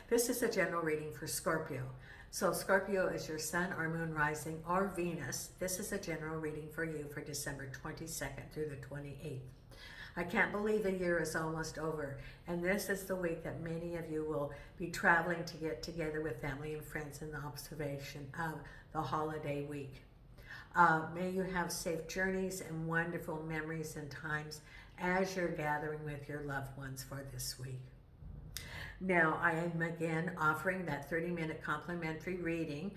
This is a general reading for Scorpio. So Scorpio is your sun or moon rising or Venus. This is a general reading for you for December 22nd through the 28th. I can't believe the year is almost over, and this is the week that many of you will be traveling to get together with family and friends in the observation of the holiday week. May you have safe journeys and wonderful memories and times as you're gathering with your loved ones for this week. Now, I am again offering that 30-minute complimentary reading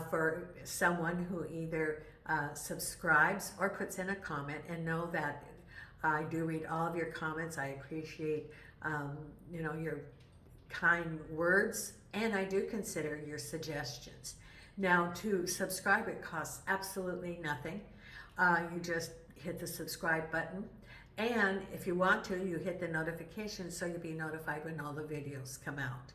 for someone who either subscribes or puts in a comment, and know that I do read all of your comments. I appreciate your kind words, and I do consider your suggestions. Now, to subscribe, it costs absolutely nothing. You just hit the subscribe button, and if you want to, you hit the notification so you'll be notified when all the videos come out.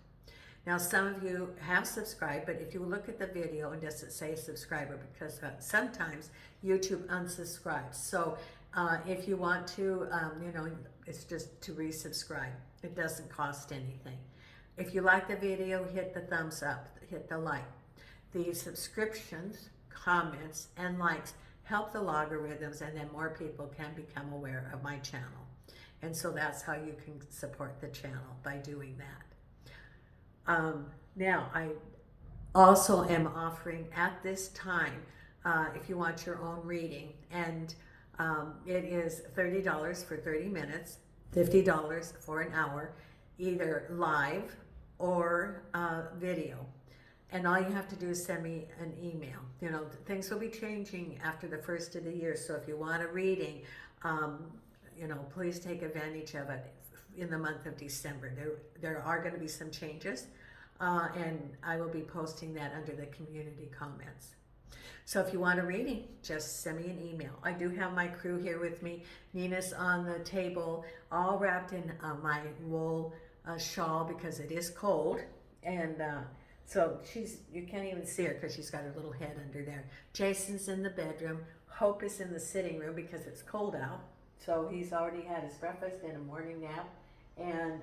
Now, some of you have subscribed, but if you look at the video, it doesn't say subscriber, because sometimes YouTube unsubscribes. So if you want to, it's just to resubscribe. It doesn't cost anything. If you like the video, hit the thumbs up, hit the like. The subscriptions, comments, and likes help the logarithms, and then more people can become aware of my channel. And so that's how you can support the channel, by doing that. Now, I also am offering at this time, if you want your own reading, and it is $30 for 30 minutes, $50 for an hour, either live or video. And all you have to do is send me an email. Things will be changing after the first of the year. So if you want a reading, please take advantage of it in the month of December. There are going to be some changes, and I will be posting that under the community comments. So if you want a reading, just send me an email. I do have my crew here with me. Nina's on the table, all wrapped in my wool shawl because it is cold. And so you can't even see her because she's got her little head under there. Jason's in the bedroom. Hope is in the sitting room because it's cold out. So he's already had his breakfast and a morning nap. And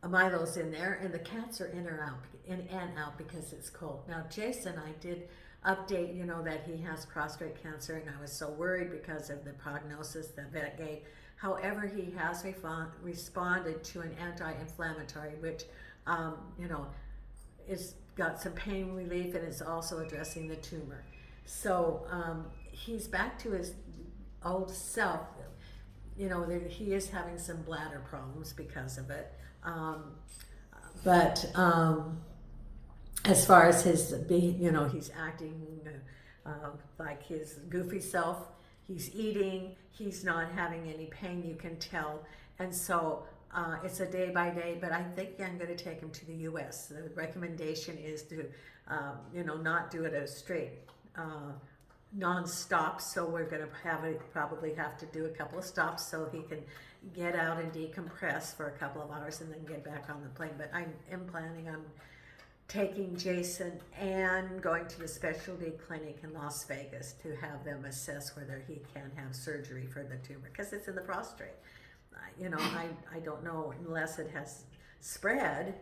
Milo's in there, and the cats are in and out because it's cold. Now, Jason, I did update, that he has prostate cancer, and I was so worried because of the prognosis the vet gave. However, he has responded to an anti-inflammatory, which, it's got some pain relief, and it's also addressing the tumor. So he's back to his old self. He is having some bladder problems because of it. But as far as his being, he's acting like his goofy self. He's eating. He's not having any pain, you can tell. And so it's a day by day, but I think I'm going to take him to the U.S. The recommendation is to, not do it as straight non-stop. So we're going to probably have to do a couple of stops so he can get out and decompress for a couple of hours and then get back on the plane. But I am planning on taking Jason and going to the specialty clinic in Las Vegas to have them assess whether he can have surgery for the tumor, because it's in the prostate. I don't know, unless it has spread.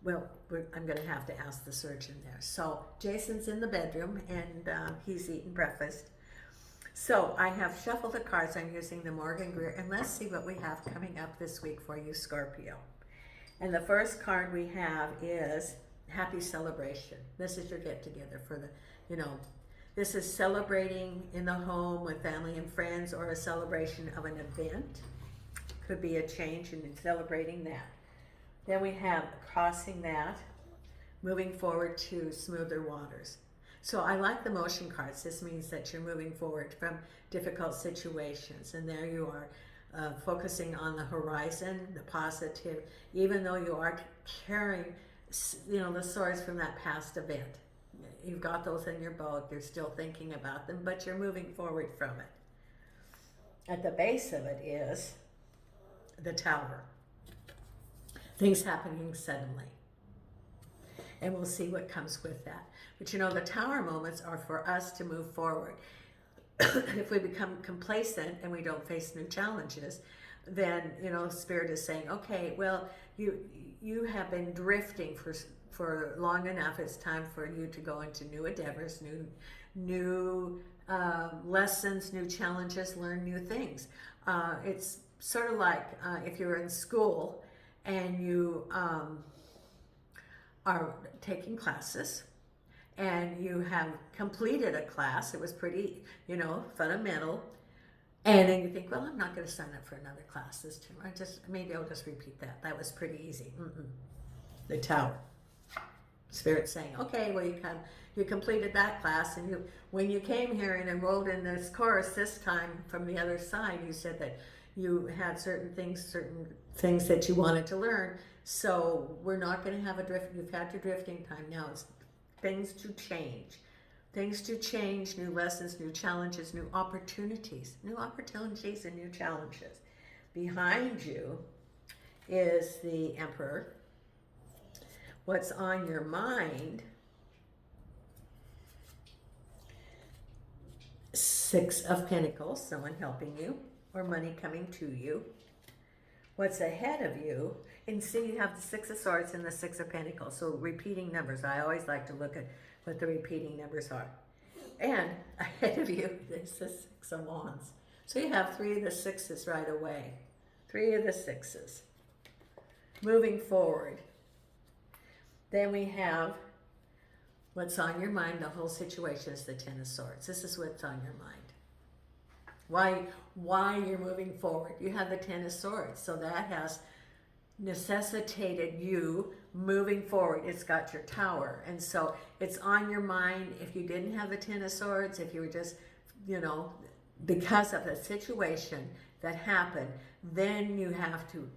Well, I'm going to have to ask the surgeon there. So Jason's in the bedroom, and he's eating breakfast. So I have shuffled the cards. I'm using the Morgan Greer, and let's see what we have coming up this week for you, Scorpio. And the first card we have is Happy Celebration. This is your get-together for the, this is celebrating in the home with family and friends, or a celebration of an event. Could be a change in celebrating that. Then we have crossing that, moving forward to smoother waters. So I like the motion cards. This means that you're moving forward from difficult situations, and there you are, focusing on the horizon, the positive, even though you are carrying, the swords from that past event. You've got those in your boat. You're still thinking about them, but you're moving forward from it. At the base of it is the Tower. Things happening suddenly. And we'll see what comes with that. But the Tower moments are for us to move forward. If we become complacent and we don't face new challenges, then, Spirit is saying, okay, well, you have been drifting for long enough. It's time for you to go into new endeavors, new lessons, new challenges, learn new things. It's sort of like if you're in school and you are taking classes and you have completed a class. It was pretty, fundamental. And then you think, well, I'm not going to sign up for another class this term. Maybe I'll just repeat that. That was pretty easy. The Tower. Spirit saying, okay, well, you completed that class, and when you came here and enrolled in this course this time from the other side, you said that you had certain things that you wanted to learn. So we're not going to have a drift. You've had your drifting time. Now it's things to change. Things to change, new lessons, new challenges, new opportunities and new challenges. Behind you is the Emperor. What's on your mind? Six of Pentacles, someone helping you, or money coming to you. What's ahead of you? And see, you have the Six of Swords and the Six of Pentacles. So repeating numbers. I always like to look at what the repeating numbers are. And ahead of you is the Six of Wands. So you have three of the sixes right away. Three of the sixes. Moving forward. Then we have what's on your mind. The whole situation is the Ten of Swords. This is what's on your mind. Why you're moving forward. You have the Ten of Swords. So that has necessitated you moving forward. It's got your Tower, and so it's on your mind. If you didn't have the Ten of Swords, if you were just, because of the situation that happened, then you have to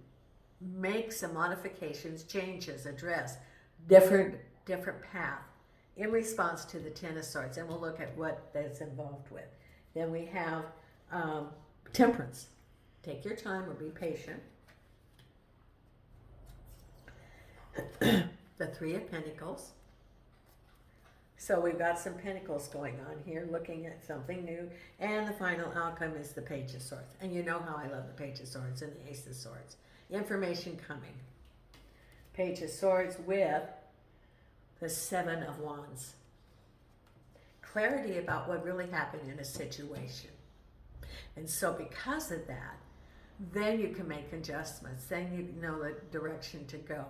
make some modifications, changes, address different path in response to the Ten of Swords, and we'll look at what that's involved with. Then we have Temperance. Take your time or be patient. The Three of Pentacles. So we've got some pentacles going on here, looking at something new. And the final outcome is the Page of Swords. And you know how I love the Page of Swords and the Ace of Swords. Information coming. Page of Swords with the Seven of Wands. Clarity about what really happened in a situation. And so because of that, then you can make adjustments. Then you know the direction to go.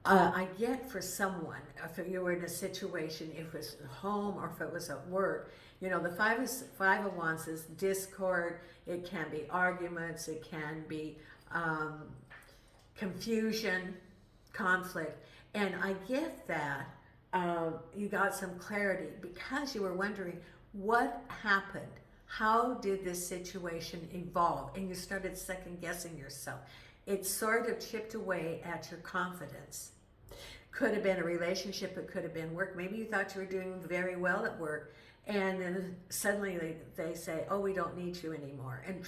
I get for someone, if you were in a situation, if it was at home or if it was at work, the Five of Wands is discord. It can be arguments. It can be confusion, conflict. And I get that you got some clarity because you were wondering what happened. How did this situation evolve? And you started second guessing yourself. It sort of chipped away at your confidence. Could have been a relationship, it could have been work. Maybe you thought you were doing very well at work, and then suddenly they say, oh, we don't need you anymore. And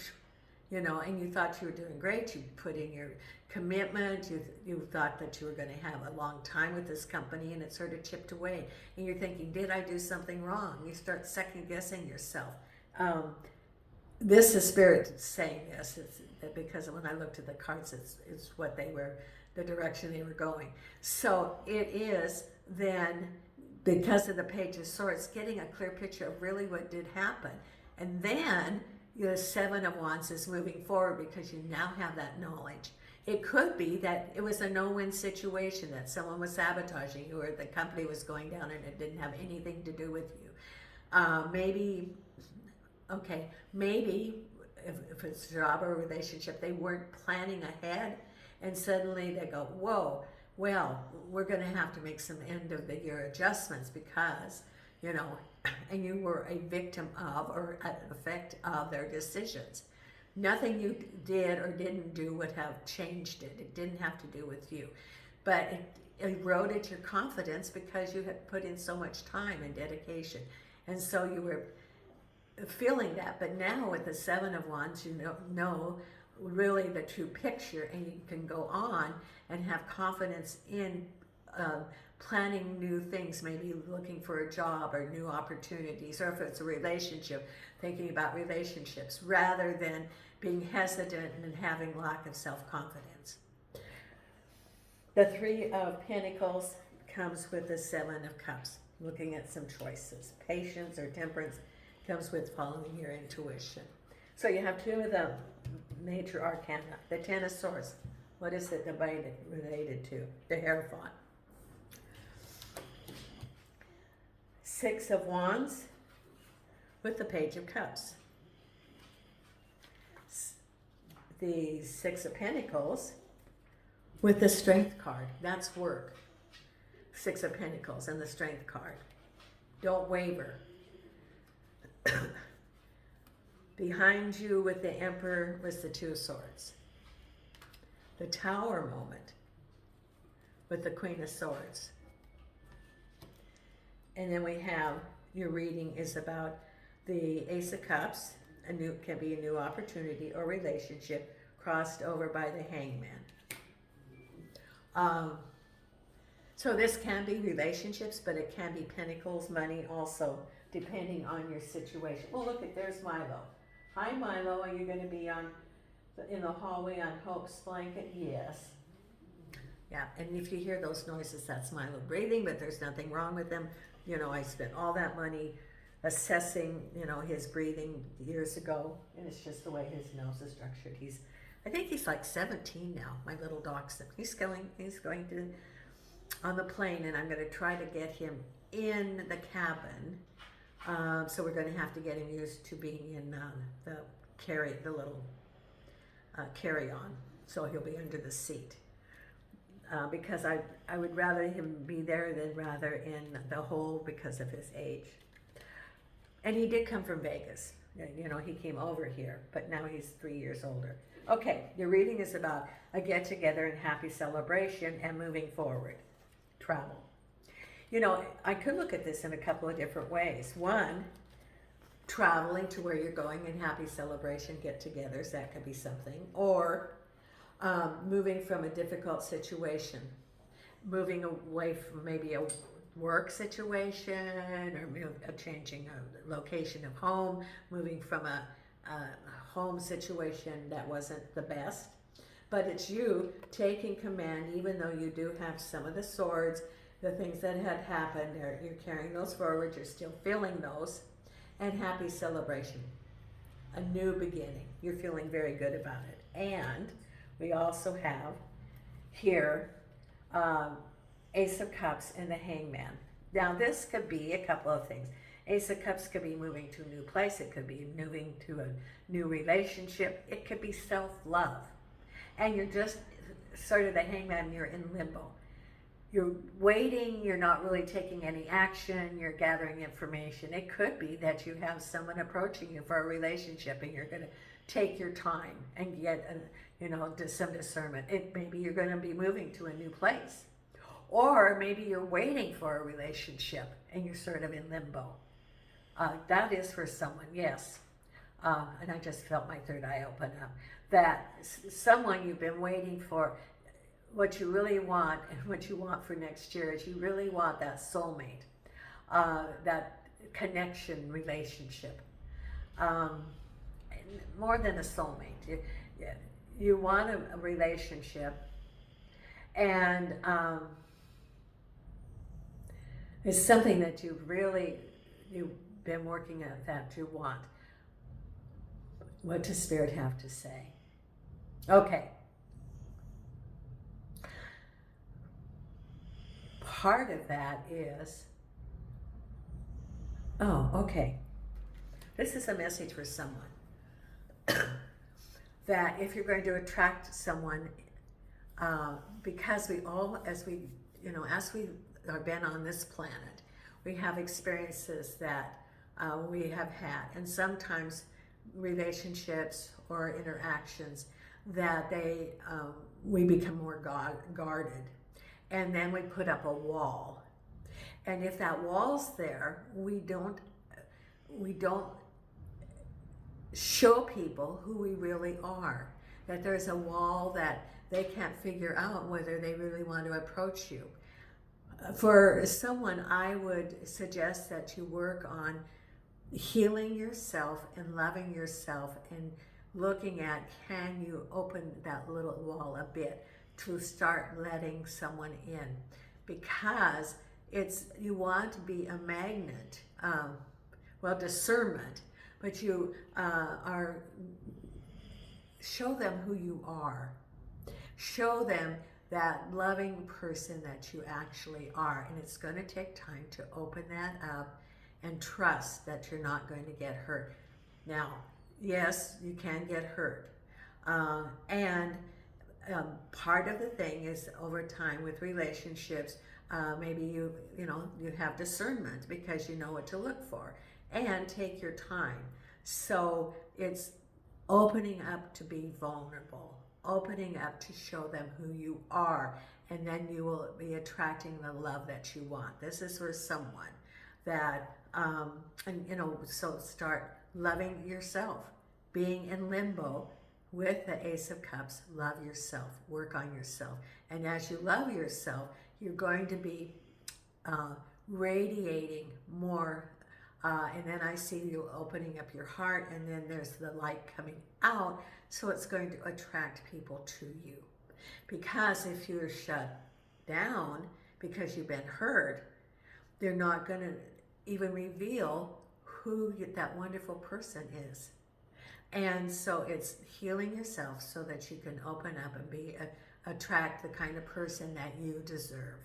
and you thought you were doing great. You put in your commitment. You thought that you were going to have a long time with this company, and it sort of chipped away. And you're thinking, did I do something wrong? You start second guessing yourself. This is Spirit saying this, because when I looked at the cards, it's what they were, the direction they were going. So it is then, because of the Page of Swords, getting a clear picture of really what did happen. And then the Seven of Wands is moving forward because you now have that knowledge. It could be that it was a no-win situation, that someone was sabotaging you or the company was going down and it didn't have anything to do with you. Maybe if it's a job or a relationship, they weren't planning ahead, and suddenly they go, whoa, well, we're going to have to make some end of the year adjustments because, and you were a victim of or an effect of their decisions. Nothing you did or didn't do would have changed it. It didn't have to do with you. But it eroded your confidence because you had put in so much time and dedication. And so you were feeling that. But now with the Seven of Wands, you know really the true picture, and you can go on and have confidence in planning new things, maybe looking for a job or new opportunities, or if it's a relationship, thinking about relationships, rather than being hesitant and having lack of self-confidence. The Three of Pentacles comes with the Seven of Cups, looking at some choices. Patience or temperance comes with following your intuition. So you have two of the major arcana. The Ten of Swords. What is it related to? The Hierophant. Six of Wands with the Page of Cups. The Six of Pentacles with the Strength card. That's work. Six of Pentacles and the Strength card. Don't waver. Behind you with the Emperor was the Two of Swords. The Tower moment with the Queen of Swords. And then we have, your reading is about the Ace of Cups. Can be a new opportunity or relationship crossed over by the Hangman. So this can be relationships, but it can be pentacles, money also, depending on your situation. Well, look, there's Milo. Hi, Milo. Are you going to be in the hallway on Hope's blanket? Yes. Yeah, and if you hear those noises, that's Milo breathing, but there's nothing wrong with them. You know, I spent all that money assessing, you know, his breathing years ago, and it's just the way his nose is structured. I think he's like 17 now, my little dachshund. He's going to, on the plane, and I'm going to try to get him in the cabin. So we're going to have to get him used to being in the little carry-on. So he'll be under the seat. Because I would rather him be there than rather in the hole because of his age. And he did come from Vegas. You know, he came over here, but now he's 3 years older. Okay, your reading is about a get-together and happy celebration and moving forward. Travel. You know, I could look at this in a couple of different ways. One, traveling to where you're going and happy celebration, get-togethers, that could be something. Or moving from a difficult situation, moving away from maybe a work situation, or a changing a location of home, moving from a home situation that wasn't the best. But it's you taking command, even though you do have some of the swords, the things that had happened, you're carrying those forward, you're still feeling those, and happy celebration, a new beginning. You're feeling very good about it. And we also have here Ace of Cups and the Hangman. Now this could be a couple of things. Ace of Cups could be moving to a new place. It could be moving to a new relationship. It could be self-love. And you're just sort of the Hangman, you're in limbo. You're waiting, you're not really taking any action, you're gathering information. It could be that you have someone approaching you for a relationship and you're going to take your time and get some discernment. Maybe you're going to be moving to a new place. Or maybe you're waiting for a relationship and you're sort of in limbo. That is for someone, yes. And I just felt my third eye open up. That someone you've been waiting for, what you really want and what you want for next year is you really want that soulmate, that connection relationship. More than a soulmate. You want a relationship, and it's something that you've been working at, that you want. What does Spirit have to say? Okay. Part of that is, okay. This is a message for someone. That if you're going to attract someone, because we all, as we are been on this planet, we have experiences that we have had, and sometimes relationships or interactions that we become more guarded, and then we put up a wall. And if that wall's there, we don't show people who we really are. That there's a wall that they can't figure out whether they really want to approach you. For someone, I would suggest that you work on healing yourself and loving yourself and looking at, can you open that little wall a bit to start letting someone in, because you want to be a magnet, well, discernment, but you show them who you are. Show them that loving person that you actually are. And it's going to take time to open that up and trust that you're not going to get hurt. Now, yes, you can get hurt. Part of the thing is, over time with relationships, maybe you have discernment because you know what to look for, and take your time. So it's opening up to be vulnerable, opening up to show them who you are, and then you will be attracting the love that you want. This is for someone that, so start loving yourself, being in limbo with the Ace of Cups. Love yourself, work on yourself. And as you love yourself, you're going to be radiating more. And then I see you opening up your heart, and then there's the light coming out. So it's going to attract people to you. Because if you're shut down because you've been hurt, they're not going to even reveal who that wonderful person is. And so it's healing yourself so that you can open up and attract the kind of person that you deserve.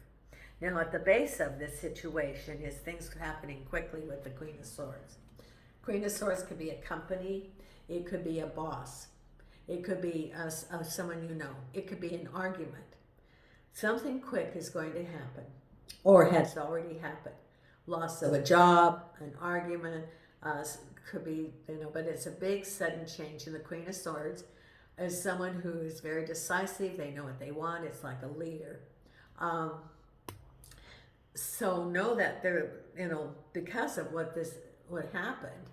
Now, at the base of this situation is things happening quickly with the Queen of Swords. Queen of Swords could be a company. It could be a boss. It could be someone you know. It could be an argument. Something quick is going to happen, or has already happened. Loss of a job, an argument, could be, but it's a big sudden change. In the Queen of Swords is someone who is very decisive. They know what they want. It's like a leader. So know that they're, because of what happened,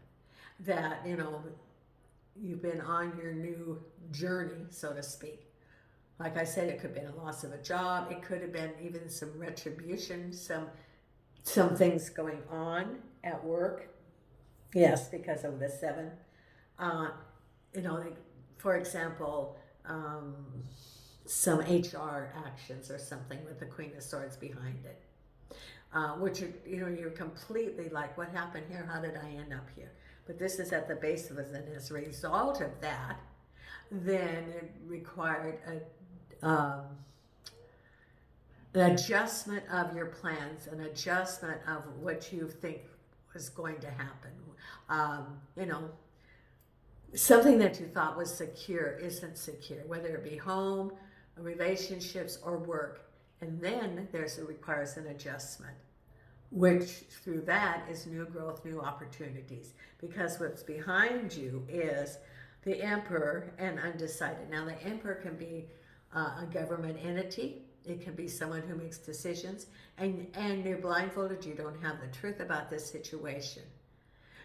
that, you've been on your new journey, so to speak. Like I said, it could have been a loss of a job. It could have been even some retribution, some things going on at work. Yes, because of the 7. For example, some HR actions or something with the Queen of Swords behind it. Which you're completely like, what happened here? How did I end up here? But this is at the base of it, and as a result of that, then it required an adjustment of your plans, an adjustment of what you think was going to happen. Something that you thought was secure isn't secure, whether it be home, relationships, or work. And then it requires an adjustment, which through that is new growth, new opportunities. Because what's behind you is the Emperor and undecided. Now, the Emperor can be a government entity. It can be someone who makes decisions. And you're blindfolded. You don't have the truth about this situation.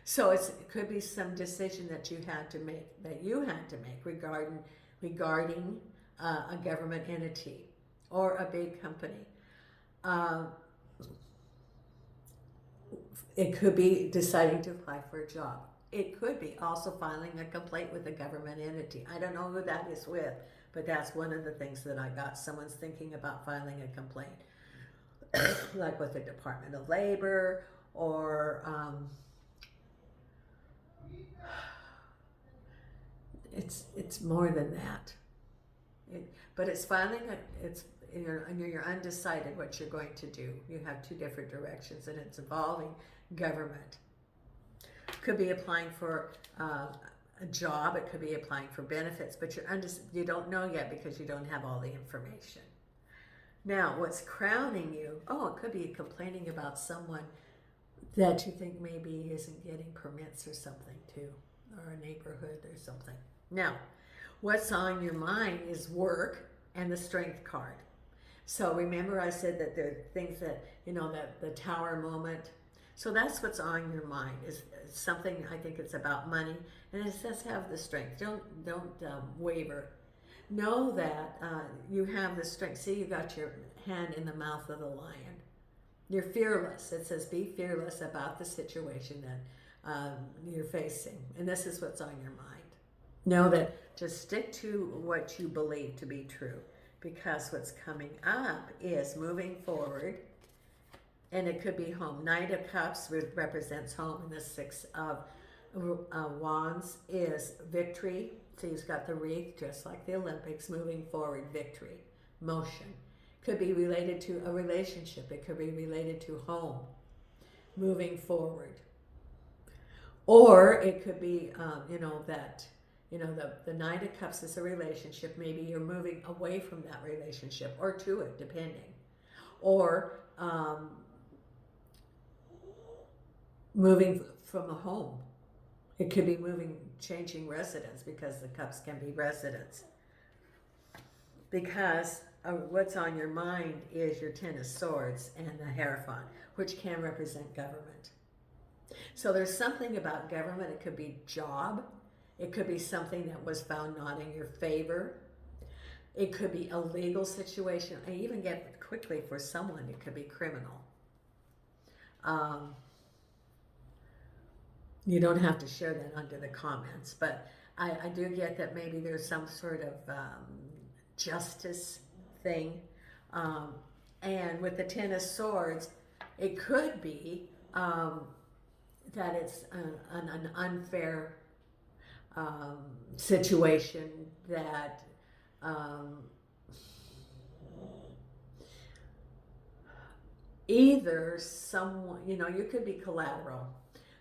So it could be some decision that you had to make, regarding a government entity or a big company. It could be deciding to apply for a job. It could be also filing a complaint with a government entity. I don't know who that is with, but that's one of the things that I got. Someone's thinking about filing a complaint, like with the Department of Labor, or it's more than that. But it's filing and you're undecided what you're going to do. You have 2 different directions, and it's involving government. Could be applying for a job. It could be applying for benefits, but you don't know yet because you don't have all the information. Now, what's crowning you? Oh, it could be complaining about someone that you think maybe isn't getting permits or something too, or a neighborhood or something. Now, what's on your mind is work and the Strength card. So remember I said that there are things that, that the Tower moment. So that's what's on your mind, is something. I think it's about money, and it says have the strength. Don't waver. Know that you have the strength. See, you got your hand in the mouth of the lion. You're fearless. It says be fearless about the situation that you're facing, and this is what's on your mind. Know that just stick to what you believe to be true. because what's coming up is moving forward, and it could be home. Knight of Cups represents home, and the Six of Wands is victory. So you've got the wreath, just like the Olympics, moving forward, victory, motion. Could be related to a relationship. It could be related to home, moving forward. Or it could be, the Knight of Cups is a relationship. Maybe you're moving away from that relationship or to it, depending. Or moving from a home. It could be changing residence, because the cups can be residence. Because what's on your mind is your Ten of Swords and the Hierophant, which can represent government. So there's something about government. It could be job. It could be something that was found not in your favor. It could be a legal situation. I even get quickly for someone, it could be criminal. You don't have to share that under the comments, but I do get that maybe there's some sort of justice thing. And with the Ten of Swords, it could be that it's an unfair situation that either someone, you could be collateral,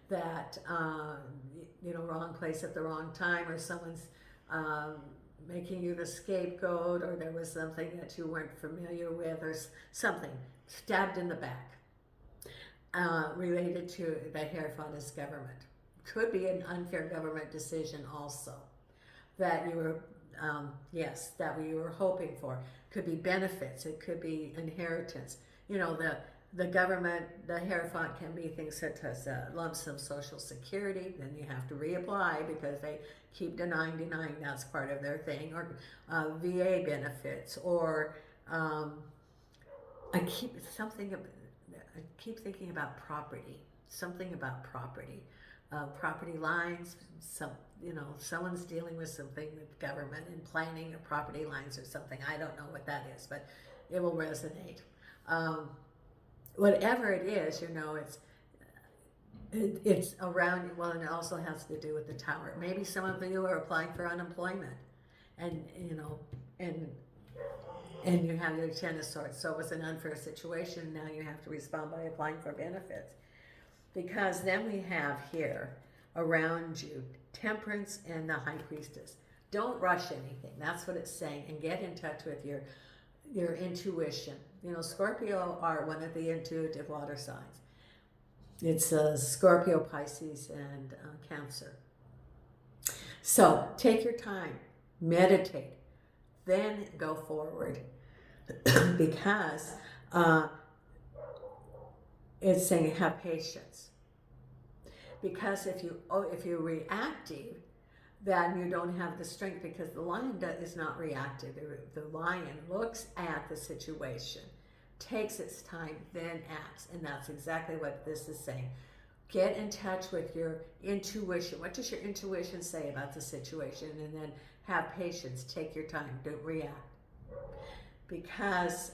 that, wrong place at the wrong time, or someone's making you the scapegoat, or there was something that you weren't familiar with, or something, stabbed in the back, related to the Hierophant is government. Could be an unfair government decision also, that you were, that you were hoping for. Could be benefits, it could be inheritance. The government, the Hierophant can be things such as lump sum Social Security, then you have to reapply because they keep denying that's part of their thing, or VA benefits, or I keep thinking about property, something about property, property lines, someone's dealing with something with government and planning of property lines or something. I don't know what that is, but it will resonate. Whatever it is, it's around you. Well, and it also has to do with the Tower. Maybe some of you are applying for unemployment, and you have your Ten of Swords. So it was an unfair situation. Now you have to respond by applying for benefits. Because then we have here around you Temperance and the High Priestess. Don't rush anything. That's what it's saying. And get in touch with your intuition. Scorpio are one of the intuitive water signs. It's Scorpio, Pisces, and Cancer. So take your time, meditate, then go forward. Because it's saying have patience. Because if you're reactive, then you don't have the strength, because the lion is not reactive. The lion looks at the situation, takes its time, then acts. And that's exactly what this is saying. Get in touch with your intuition. What does your intuition say about the situation? And then have patience. Take your time. Don't react. Because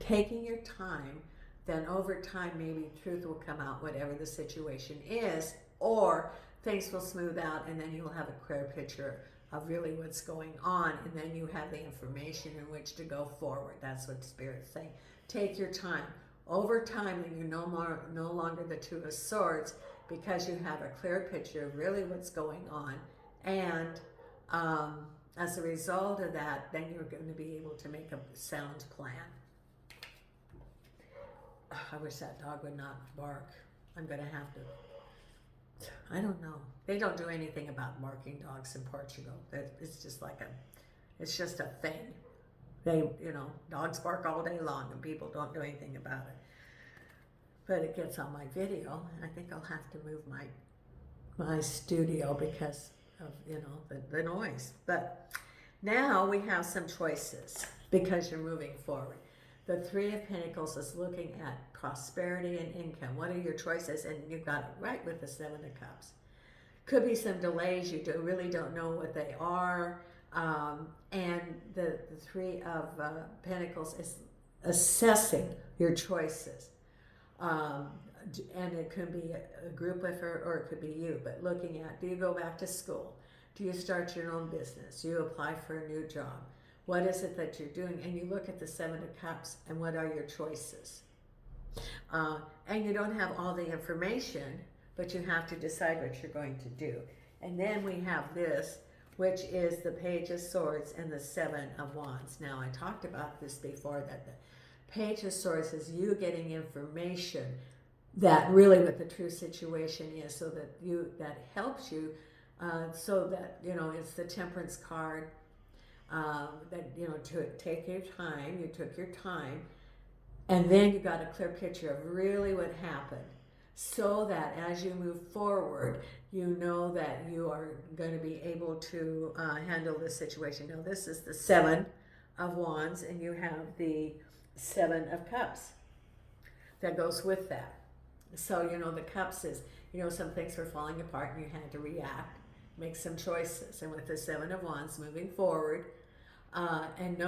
taking your time, then over time maybe truth will come out, whatever the situation is, or things will smooth out, and then you'll have a clear picture of really what's going on, and then you have the information in which to go forward. That's what Spirit's saying. Take your time. Over time, then you're no longer the Two of Swords, because you have a clear picture of really what's going on, and as a result of that, then you're going to be able to make a sound plan. I wish that dog would not bark. I'm going to have to. I don't know. They don't do anything about barking dogs in Portugal. It's just it's just a thing. Dogs bark all day long and people don't do anything about it. But it gets on my video, and I think I'll have to move my studio because of, the noise. But now we have some choices because you're moving forward. The Three of Pentacles is looking at prosperity and income. What are your choices? And you've got it right with the Seven of Cups. Could be some delays. You really don't know what they are. And the Three of Pentacles is assessing your choices. And it could be a group effort or it could be you, but looking at, do you go back to school? Do you start your own business? Do you apply for a new job? What is it that you're doing? And you look at the Seven of Cups and what are your choices? And you don't have all the information, but you have to decide what you're going to do. And then we have this, which is the Page of Swords and the Seven of Wands. Now, I talked about this before, that the Page of Swords is you getting information that really what the true situation is, so that helps you, so that, it's the Temperance card, that, to take your time, you took your time, and then you got a clear picture of really what happened, so that as you move forward, you know that you are going to be able to handle this situation. Now, this is the Seven of Wands, and you have the Seven of Cups that goes with that. So, the Cups is, some things were falling apart and you had to react, make some choices. And with the Seven of Wands, moving forward, and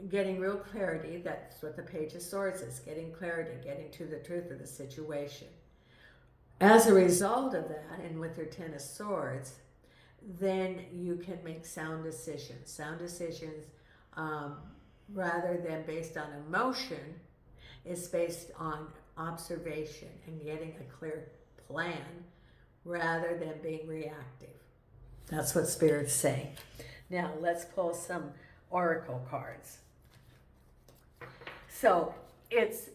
getting real clarity, that's what the Page of Swords is, getting clarity, getting to the truth of the situation. As a result of that, and with your Ten of Swords, then you can make sound decisions. Sound decisions, rather than based on emotion, is based on observation and getting a clear plan rather than being reactive. That's what Spirit's saying. Now, let's pull some oracle cards. So,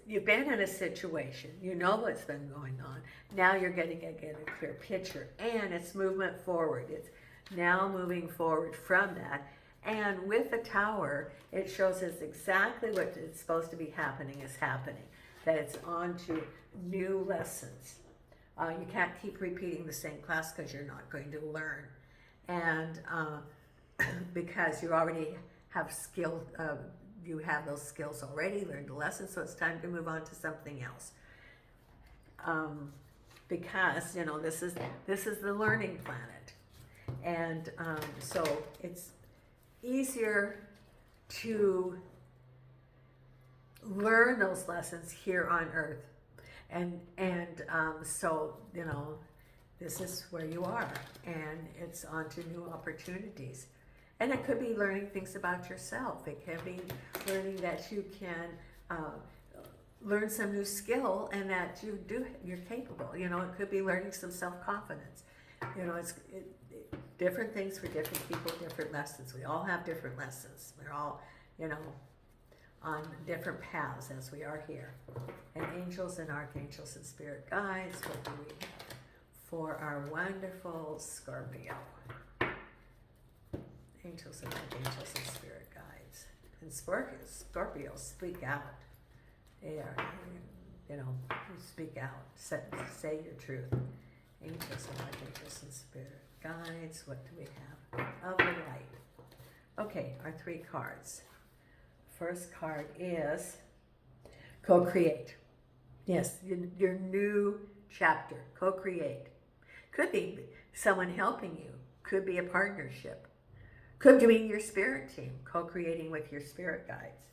you've been in a situation, you know what's been going on. Now you're getting a clear picture, and it's movement forward. It's now moving forward from that. And with the Tower, it shows us exactly what is supposed to be happening is happening. That it's on to new lessons. You can't keep repeating the same class because you're not going to learn. And because you already have you have those skills already, learned the lesson, so it's time to move on to something else. Because, this is the learning planet. And so it's easier to learn those lessons here on Earth. And so, this is where you are, and it's on to new opportunities. And it could be learning things about yourself. It can be learning that you can learn some new skill and that you're capable. It could be learning some self-confidence. It's different things for different people, different lessons. We all have different lessons. We're all, on different paths as we are here. And angels and archangels and spirit guides, what do we have for our wonderful Scorpio? Angels and archangels and spirit guides. And Scorpios speak out. They are, you speak out. Say your truth. Angels and archangels and spirit guides. What do we have? Of the light. Okay, our three cards. First card is co-create. Yes, your new chapter. Co-create. Could be someone helping you. Could be a partnership. Could be your spirit team, co-creating with your spirit guides.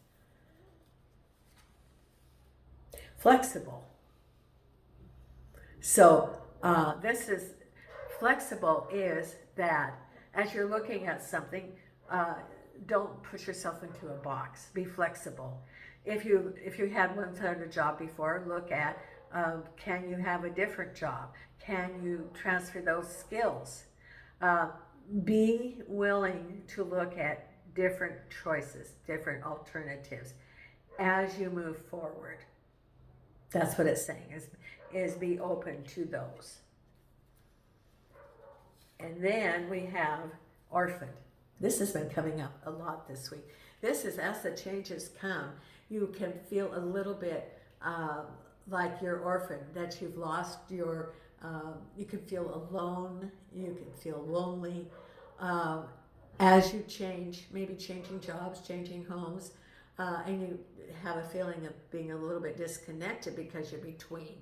Flexible. So this is flexible is that as you're looking at something, don't put yourself into a box. Be flexible. If you had one kind of job before, look at can you have a different job? Can you transfer those skills? Be willing to look at different choices, different alternatives as you move forward. That's what it's saying, is be open to those. And then we have orphaned. This has been coming up a lot this week. This is as the changes come, you can feel a little bit like you're orphaned, that you've lost your, you can feel alone, you can feel lonely as you change, maybe changing jobs, changing homes, and you have a feeling of being a little bit disconnected because you're between.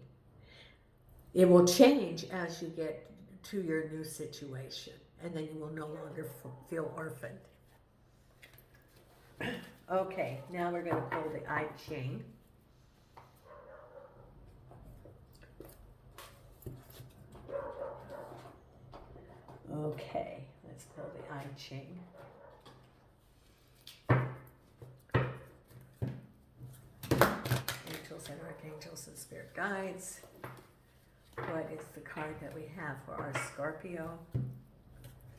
It will change as you get to your new situation, and then you will no longer feel orphaned. Okay, now we're going to pull the I Ching. Okay, let's pull the I Ching. Angels and archangels and spirit guides. What is the card that we have for our Scorpio?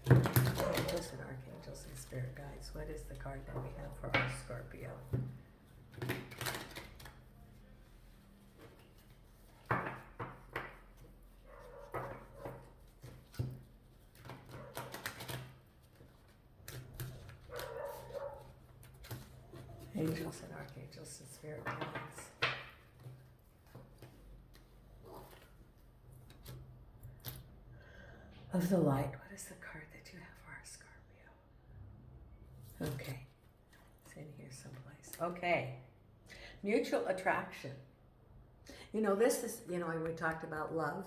Angels and archangels and spirit guides. What is the card that we have for our Scorpio? Angels and archangels and spirit guides. Of the light, what is the card that you have for our Scorpio? Okay, it's in here someplace. Okay, mutual attraction. You know, this is, you know, we talked about love.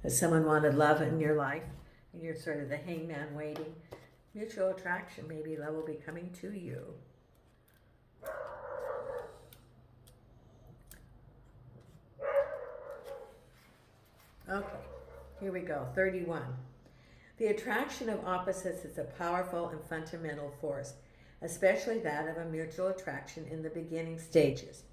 If someone wanted love in your life, and you're sort of the hangman waiting. Mutual attraction, maybe love will be coming to you. Okay, here we go, 31. The attraction of opposites is a powerful and fundamental force, especially that of a mutual attraction in the beginning stages.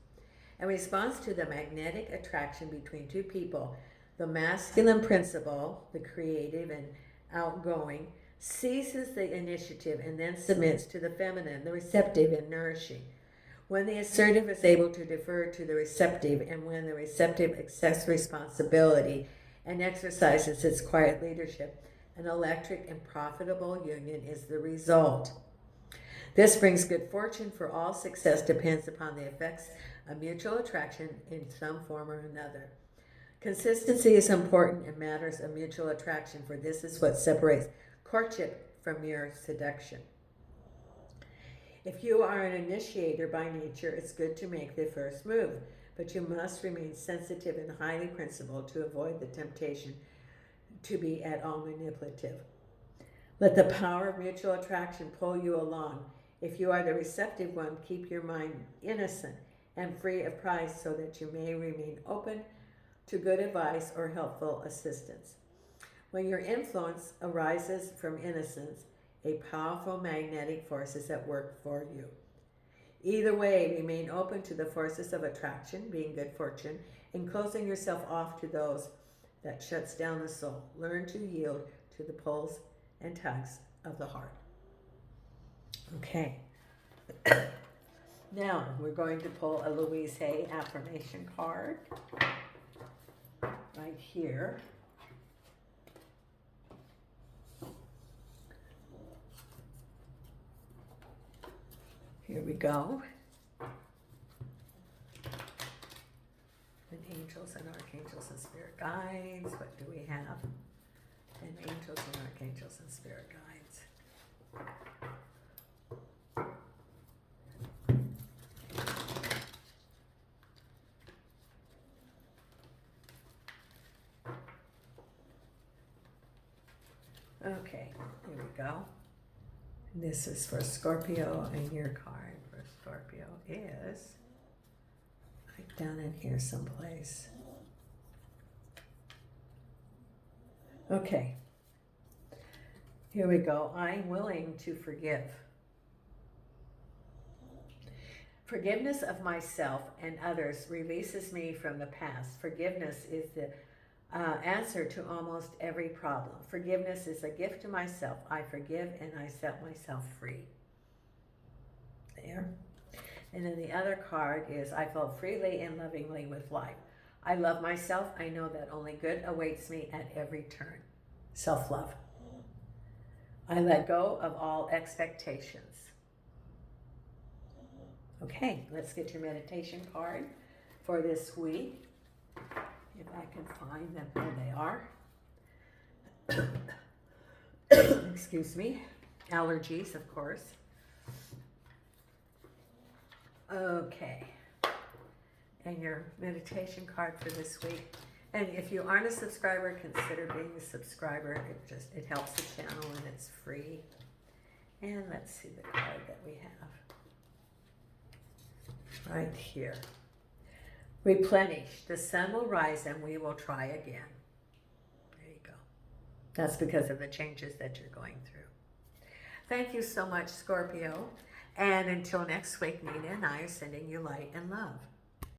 In response to the magnetic attraction between two people, the masculine principle, the creative and outgoing, seizes the initiative and then submits to the feminine, the receptive and nourishing. When the assertive is able to defer to the receptive, and when the receptive accepts responsibility and exercises its quiet leadership, an electric and profitable union is the result. This brings good fortune, for all success depends upon the effects of mutual attraction in some form or another. Consistency is important in matters of mutual attraction, for this is what separates courtship from mere seduction. If you are an initiator by nature, it's good to make the first move, but you must remain sensitive and highly principled to avoid the temptation to be at all manipulative. Let the power of mutual attraction pull you along. If you are the receptive one, keep your mind innocent and free of pride so that you may remain open to good advice or helpful assistance. When your influence arises from innocence, a powerful magnetic force is at work for you. Either way, remain open to the forces of attraction, being good fortune, and closing yourself off to those that shuts down the soul. Learn to yield to the pulls and tugs of the heart. Okay. Now, we're going to pull a Louise Hay affirmation card right here. Here we go. And angels and archangels and spirit guides. What do we have? And angels and archangels and spirit guides. Okay, here we go. This is for Scorpio, and your card for Scorpio is right down in here someplace. Okay, here we go. I'm willing to forgive. Forgiveness of myself and others releases me from the past. Forgiveness is the answer to almost every problem. Forgiveness is a gift to myself. I forgive and I set myself free. There. And then the other card is I flow freely and lovingly with life. I love myself. I know that only good awaits me at every turn. Self-love. I let go of all expectations. Okay, let's get your meditation card for this week. If I can find them, there they are. Excuse me. Allergies, of course. Okay. And your meditation card for this week. And if you aren't a subscriber, consider being a subscriber. It helps the channel and it's free. And let's see the card that we have. right here. Replenish. The sun will rise and we will try again. There you go. That's because of the changes that you're going through. Thank you so much, Scorpio. And until next week, Nina and I are sending you light and love.